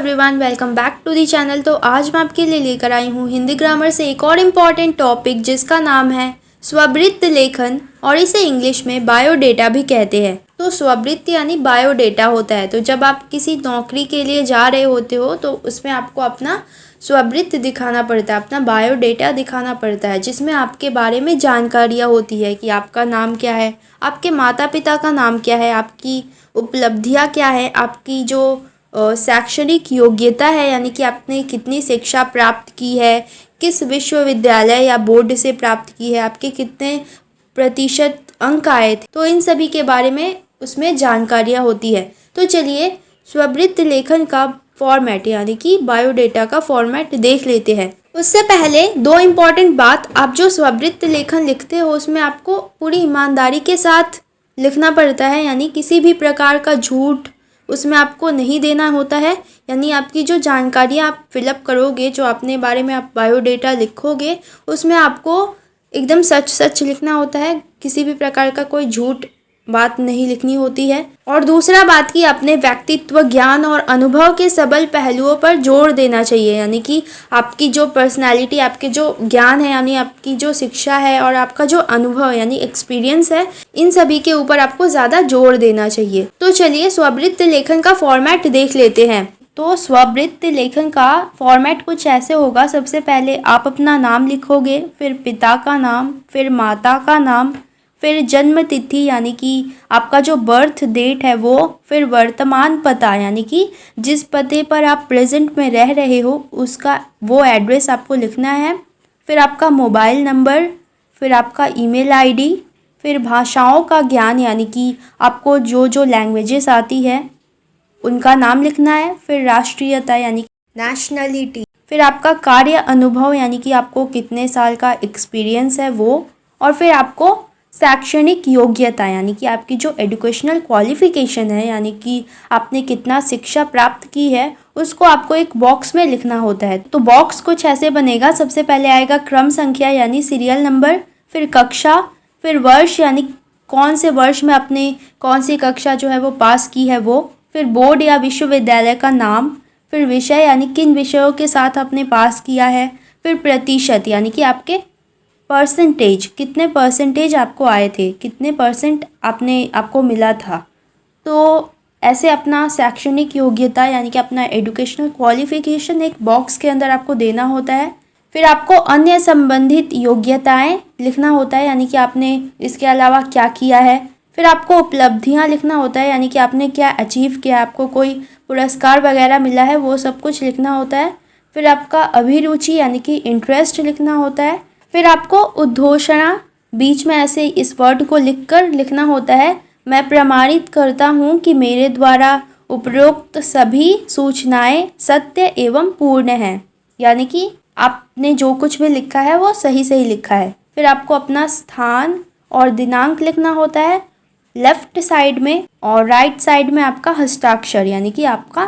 Everyone, welcome back to the channel. तो आज मैं आपके लिए लेकर आई हूँ हिंदी ग्रामर से एक और इम्पॉर्टेंट टॉपिक जिसका नाम है स्ववृत्त लेखन, और इसे इंग्लिश में बायोडेटा भी कहते हैं। तो स्ववृत्त यानी बायोडेटा होता है। तो जब आप किसी नौकरी के लिए जा रहे होते हो तो उसमें आपको अपना स्ववृत्त दिखाना पड़ता है, अपना बायोडेटा दिखाना पड़ता है, जिसमें आपके बारे में जानकारियाँ होती है कि आपका नाम क्या है, आपके माता पिता का नाम क्या है, आपकी उपलब्धियाँ क्या है, आपकी जो शैक्षणिक योग्यता है यानी कि आपने कितनी शिक्षा प्राप्त की है, किस विश्वविद्यालय या बोर्ड से प्राप्त की है, आपके कितने प्रतिशत अंक आए थे। तो इन सभी के बारे में उसमें जानकारियाँ होती है। तो चलिए स्ववृत्त लेखन का फॉर्मेट यानी कि बायोडेटा का फॉर्मेट देख लेते हैं। उससे पहले दो इम्पॉर्टेंट बात, आप जो स्ववृत्त लेखन लिखते हो उसमें आपको पूरी ईमानदारी के साथ लिखना पड़ता है, यानी किसी भी प्रकार का झूठ उसमें आपको नहीं देना होता है। यानी आपकी जो जानकारियाँ आप फिलअप करोगे, जो अपने बारे में आप बायोडेटा लिखोगे, उसमें आपको एकदम सच सच लिखना होता है, किसी भी प्रकार का कोई झूठ बात नहीं लिखनी होती है। और दूसरा बात कि अपने व्यक्तित्व, ज्ञान और अनुभव के सबल पहलुओं पर जोर देना चाहिए, यानी कि आपकी जो पर्सनालिटी, आपके जो ज्ञान है यानी आपकी जो शिक्षा है और आपका जो अनुभव यानी एक्सपीरियंस है, इन सभी के ऊपर आपको ज़्यादा जोर देना चाहिए। तो चलिए स्ववृत्त लेखन का फॉर्मेट देख लेते हैं। तो स्ववृत्त लेखन का फॉर्मेट कुछ ऐसे होगा। सबसे पहले आप अपना नाम लिखोगे, फिर पिता का नाम, फिर माता का नाम, फिर जन्म तिथि यानी कि आपका जो बर्थ डेट है वो, फिर वर्तमान पता यानी कि जिस पते पर आप प्रेजेंट में रह रहे हो उसका वो एड्रेस आपको लिखना है, फिर आपका मोबाइल नंबर, फिर आपका ईमेल आईडी, फिर भाषाओं का ज्ञान यानी कि आपको जो जो लैंग्वेजेस आती है उनका नाम लिखना है, फिर राष्ट्रीयता यानी नेशनलिटी, फिर आपका कार्य अनुभव यानी कि आपको कितने साल का एक्सपीरियंस है वो, और फिर आपको शैक्षणिक योग्यता यानी कि आपकी जो एजुकेशनल क्वालिफिकेशन है यानी कि आपने कितना शिक्षा प्राप्त की है उसको आपको एक बॉक्स में लिखना होता है। तो बॉक्स कुछ ऐसे बनेगा। सबसे पहले आएगा क्रम संख्या यानी सीरियल नंबर, फिर कक्षा, फिर वर्ष यानी कौन से वर्ष में आपने कौन सी कक्षा जो है वो पास की है वो, फिर बोर्ड या विश्वविद्यालय का नाम, फिर विषय यानी किन विषयों के साथ आपने पास किया है, फिर प्रतिशत यानी कि आपके परसेंटेज, कितने परसेंटेज आपको आए थे, कितने परसेंट आपको मिला था। तो ऐसे अपना शैक्षणिक योग्यता यानी कि अपना एजुकेशनल क्वालिफिकेशन एक बॉक्स के अंदर आपको देना होता है। फिर आपको अन्य संबंधित योग्यताएं लिखना होता है यानी कि आपने इसके अलावा क्या किया है। फिर आपको उपलब्धियां लिखना होता है यानी कि आपने क्या अचीव किया, आपको कोई पुरस्कार वगैरह मिला है वो सब कुछ लिखना होता है। फिर आपका अभिरुचि यानी कि इंटरेस्ट लिखना होता है। फिर आपको उद्घोषणा, बीच में ऐसे इस वर्ड को लिखकर लिखना होता है, मैं प्रमाणित करता हूँ कि मेरे द्वारा उपरोक्त सभी सूचनाएं सत्य एवं पूर्ण हैं, यानी कि आपने जो कुछ भी लिखा है वो सही सही लिखा है। फिर आपको अपना स्थान और दिनांक लिखना होता है लेफ्ट साइड में, और राइट साइड में आपका हस्ताक्षर यानी कि आपका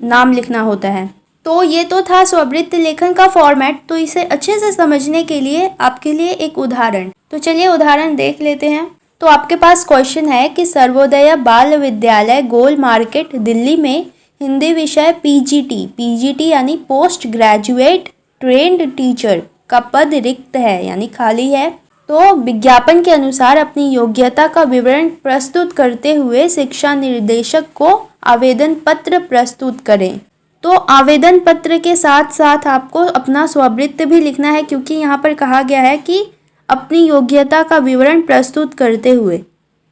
नाम लिखना होता है। तो ये तो था स्ववृत्त लेखन का फॉर्मेट। तो इसे अच्छे से समझने के लिए आपके लिए एक उदाहरण, तो चलिए उदाहरण देख लेते हैं। तो आपके पास क्वेश्चन है कि सर्वोदय बाल विद्यालय गोल मार्केट दिल्ली में हिंदी विषय पीजीटी यानी पोस्ट ग्रेजुएट ट्रेंड टीचर का पद रिक्त है यानी खाली है। तो विज्ञापन के अनुसार अपनी योग्यता का विवरण प्रस्तुत करते हुए शिक्षा निर्देशक को आवेदन पत्र प्रस्तुत करें। तो आवेदन पत्र के साथ साथ आपको अपना स्ववृत्त भी लिखना है, क्योंकि यहाँ पर कहा गया है कि अपनी योग्यता का विवरण प्रस्तुत करते हुए,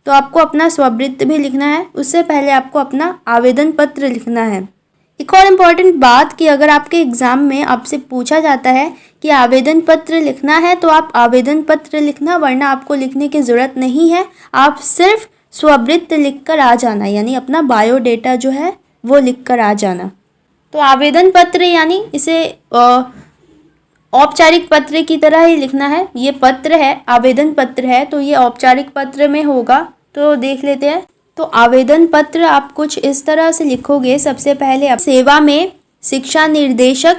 तो आपको अपना स्ववृत्त भी लिखना है। उससे पहले आपको अपना आवेदन पत्र लिखना है। एक और इम्पॉर्टेंट बात कि अगर आपके एग्ज़ाम में आपसे पूछा जाता है कि आवेदन पत्र लिखना है तो आप आवेदन पत्र लिखना, वरना आपको लिखने की ज़रूरत नहीं है। आप सिर्फ स्ववृत्त लिख कर आ जाना, यानी अपना बायोडेटा जो है वो लिख कर आ जाना। तो आवेदन पत्र यानी इसे औपचारिक पत्र की तरह ही लिखना है। ये पत्र है, आवेदन पत्र है, तो ये औपचारिक पत्र में होगा। तो देख लेते हैं। तो आवेदन पत्र आप कुछ इस तरह से लिखोगे। सबसे पहले आप सेवा में शिक्षा निर्देशक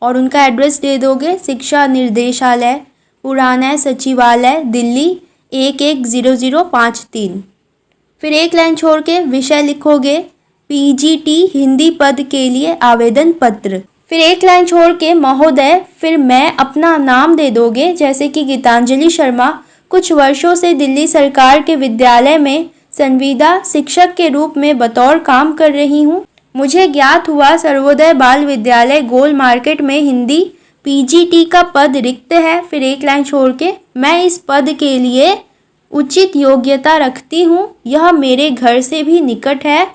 और उनका एड्रेस दे दोगे, शिक्षा निर्देशालय पुराना सचिवालय दिल्ली 110053। फिर एक लाइन छोड़ के विषय लिखोगे पीजीटी हिंदी पद के लिए आवेदन पत्र। फिर एक लाइन छोड़ के महोदय, फिर मैं अपना नाम दे दोगे, जैसे कि गीतांजलि शर्मा, कुछ वर्षों से दिल्ली सरकार के विद्यालय में संविदा शिक्षक के रूप में बतौर काम कर रही हूँ। मुझे ज्ञात हुआ सर्वोदय बाल विद्यालय गोल मार्केट में हिंदी पीजीटी का पद रिक्त है। फिर एक लाइन छोड़ के, मैं इस पद के लिए उचित योग्यता रखती हूँ, यह मेरे घर से भी निकट है।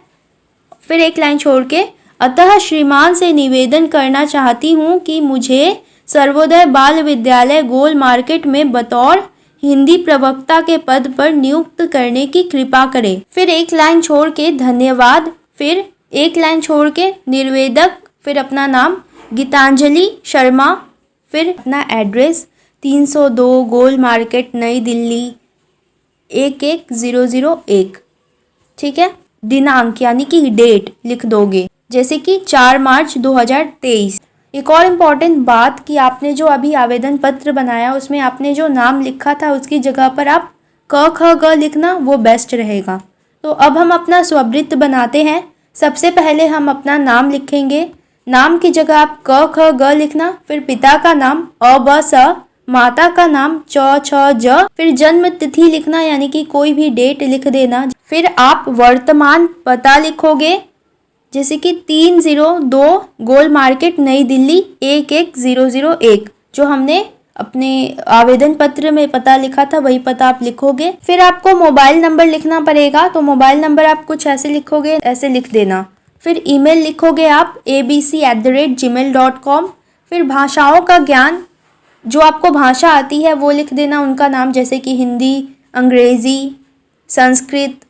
फिर एक लाइन छोड़ के, अतः श्रीमान से निवेदन करना चाहती हूँ कि मुझे सर्वोदय बाल विद्यालय गोल मार्केट में बतौर हिंदी प्रवक्ता के पद पर नियुक्त करने की कृपा करें। फिर एक लाइन छोड़ के धन्यवाद। फिर एक लाइन छोड़ के निर्वेदक, फिर अपना नाम गीतांजलि शर्मा, फिर अपना एड्रेस 302 गोल मार्केट नई दिल्ली 11001। ठीक है, दिनांक यानी कि डेट लिख दोगे, जैसे कि 4 मार्च 2023। एक और इम्पॉर्टेंट बात कि आपने जो अभी आवेदन पत्र बनाया उसमें आपने जो नाम लिखा था उसकी जगह पर आप क ख ग लिखना, वो बेस्ट रहेगा। तो अब हम अपना स्ववृत्त बनाते हैं। सबसे पहले हम अपना नाम लिखेंगे। नाम की जगह आप क ख ग लिखना, फिर पिता का नाम अ ब स, माता का नाम च छ ज, फिर जन्म तिथि लिखना यानी कि कोई भी डेट लिख देना। फिर आप वर्तमान पता लिखोगे, जैसे कि 302 गोल मार्केट नई दिल्ली 11001, जो हमने अपने आवेदन पत्र में पता लिखा था वही पता आप लिखोगे। फिर आपको मोबाइल नंबर लिखना पड़ेगा, तो मोबाइल नंबर आप कुछ ऐसे लिखोगे, ऐसे लिख देना। फिर ईमेल लिखोगे आप abc@gmail.com। फिर भाषाओं का ज्ञान, जो आपको भाषा आती है वो लिख देना, उनका नाम, जैसे कि हिंदी, अंग्रेजी, संस्कृत।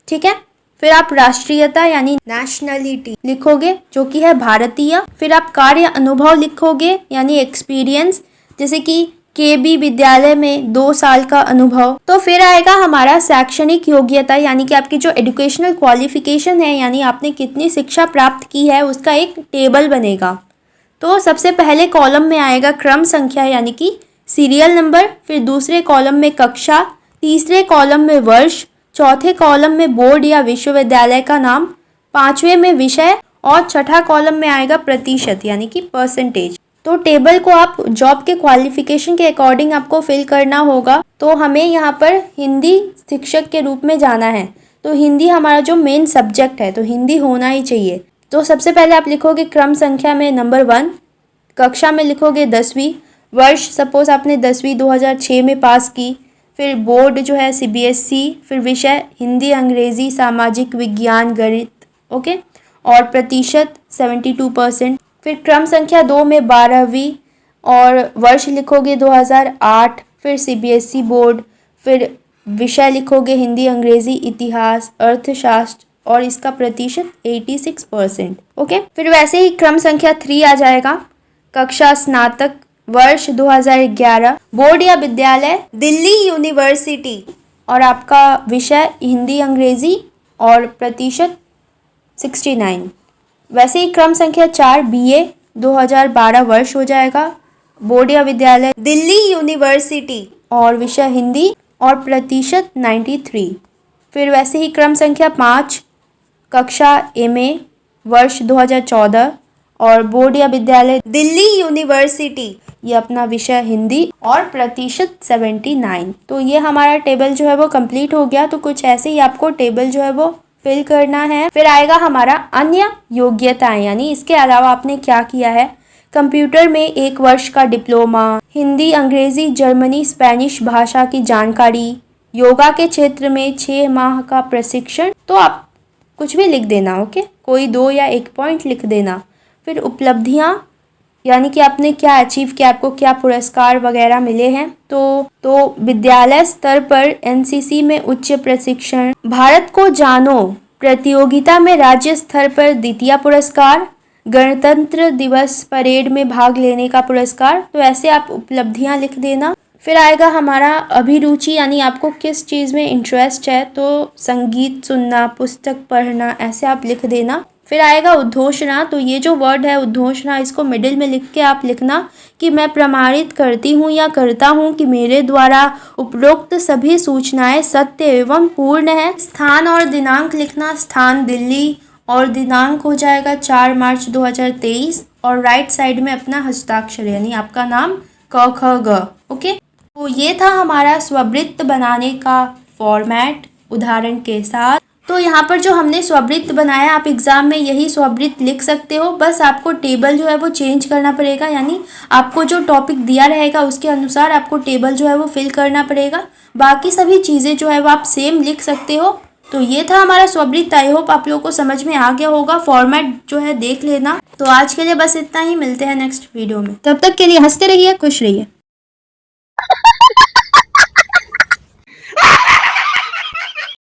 ठीक है। फिर आप राष्ट्रीयता यानी नेशनलिटी लिखोगे, जो कि है भारतीय। फिर आप कार्य अनुभव लिखोगे यानी एक्सपीरियंस, जैसे कि केबी विद्यालय में 2 साल का अनुभव। तो फिर आएगा हमारा शैक्षणिक योग्यता, यानी कि आपकी जो एजुकेशनल क्वालिफिकेशन है, यानी आपने कितनी शिक्षा प्राप्त की है, उसका एक टेबल बनेगा। तो सबसे पहले कॉलम में आएगा क्रम संख्या यानी कि सीरियल नंबर, फिर दूसरे कॉलम में कक्षा, तीसरे कॉलम में वर्ष, चौथे कॉलम में बोर्ड या विश्वविद्यालय का नाम, पांचवें में विषय, और छठा कॉलम में आएगा प्रतिशत यानी कि परसेंटेज। तो टेबल को आप जॉब के क्वालिफिकेशन के अकॉर्डिंग आपको फिल करना होगा। तो हमें यहाँ पर हिंदी शिक्षक के रूप में जाना है, तो हिंदी हमारा जो मेन सब्जेक्ट है, तो हिंदी होना ही चाहिए। तो सबसे पहले आप लिखोगे क्रम संख्या में नंबर 1, कक्षा में लिखोगे 10वीं, वर्ष सपोज आपने 10वीं 2006 में पास की, फिर बोर्ड जो है CBSE, फिर विषय हिंदी, अंग्रेजी, सामाजिक विज्ञान, गणित, ओके, और प्रतिशत 72%। फिर क्रम संख्या 2 में 12वीं और वर्ष लिखोगे 2008, फिर CBSE बोर्ड, फिर विषय लिखोगे हिंदी, अंग्रेजी, इतिहास, अर्थशास्त्र, और इसका प्रतिशत 86%। ओके। फिर वैसे ही क्रम संख्या 3 आ जाएगा, कक्षा स्नातक, वर्ष 2011, बोर्ड या विद्यालय दिल्ली यूनिवर्सिटी, और आपका विषय हिंदी, अंग्रेजी, और प्रतिशत 69। वैसे ही क्रम संख्या 4 BA 2012 वर्ष हो जाएगा, बोर्ड या विद्यालय दिल्ली यूनिवर्सिटी, और विषय हिंदी, और प्रतिशत 93। फिर वैसे ही क्रम संख्या 5 कक्षा MA, वर्ष 2014, और बोर्ड या विद्यालय दिल्ली यूनिवर्सिटी, ये अपना विषय हिंदी, और प्रतिशत 79। तो ये हमारा टेबल जो है वो कंप्लीट हो गया। तो कुछ ऐसे ही आपको टेबल जो है वो फिल करना है। फिर आएगा हमारा अन्य योग्यताएं, यानी इसके अलावा आपने क्या किया है। कंप्यूटर में 1 वर्ष का डिप्लोमा, हिंदी, अंग्रेजी, जर्मनी, स्पेनिश भाषा की जानकारी, योगा के क्षेत्र में 6 माह का प्रशिक्षण। तो आप कुछ भी लिख देना, ओके, कोई 2 या 1 पॉइंट लिख देना। फिर उपलब्धियां, यानी कि आपने क्या अचीव किया, आपको क्या पुरस्कार वगैरह मिले हैं। तो विद्यालय स्तर पर NCC में उच्च प्रशिक्षण, भारत को जानो प्रतियोगिता में राज्य स्तर पर द्वितीय पुरस्कार, गणतंत्र दिवस परेड में भाग लेने का पुरस्कार। तो ऐसे आप उपलब्धियां लिख देना। फिर आएगा हमारा अभिरुचि, यानी आपको किस चीज़ में इंटरेस्ट है। तो संगीत सुनना, पुस्तक पढ़ना, ऐसे आप लिख देना। फिर आएगा उद्घोषणा। तो ये जो वर्ड है उद्घोषणा, इसको मिडिल में लिख के आप लिखना कि मैं प्रमाणित करती हूँ या करता हूँ कि मेरे द्वारा उपरोक्त सभी सूचनाएं सत्य एवं पूर्ण है। स्थान और दिनांक लिखना, स्थान दिल्ली, और दिनांक हो जाएगा 4 मार्च 2023 और राइट साइड में अपना हस्ताक्षर यानी आपका नाम क ख ग। ओके, तो ये था हमारा स्ववृत्त बनाने का फॉर्मेट उदाहरण के साथ। तो यहाँ पर जो हमने स्ववृत्त बनाया, आप एग्जाम में यही स्ववृत्त लिख सकते हो, बस आपको टेबल जो है वो चेंज करना पड़ेगा, यानी आपको जो टॉपिक दिया रहेगा उसके अनुसार आपको टेबल जो है वो फिल करना पड़ेगा। बाकी सभी चीज़ें जो है वो आप सेम लिख सकते हो। तो ये था हमारा स्ववृत्त। आई होप आप लोगों को समझ में आ गया होगा, फॉर्मेट जो है देख लेना। तो आज के लिए बस इतना ही, मिलते हैं नेक्स्ट वीडियो में, तब तक के लिए हंसते रहिए, खुश रहिए।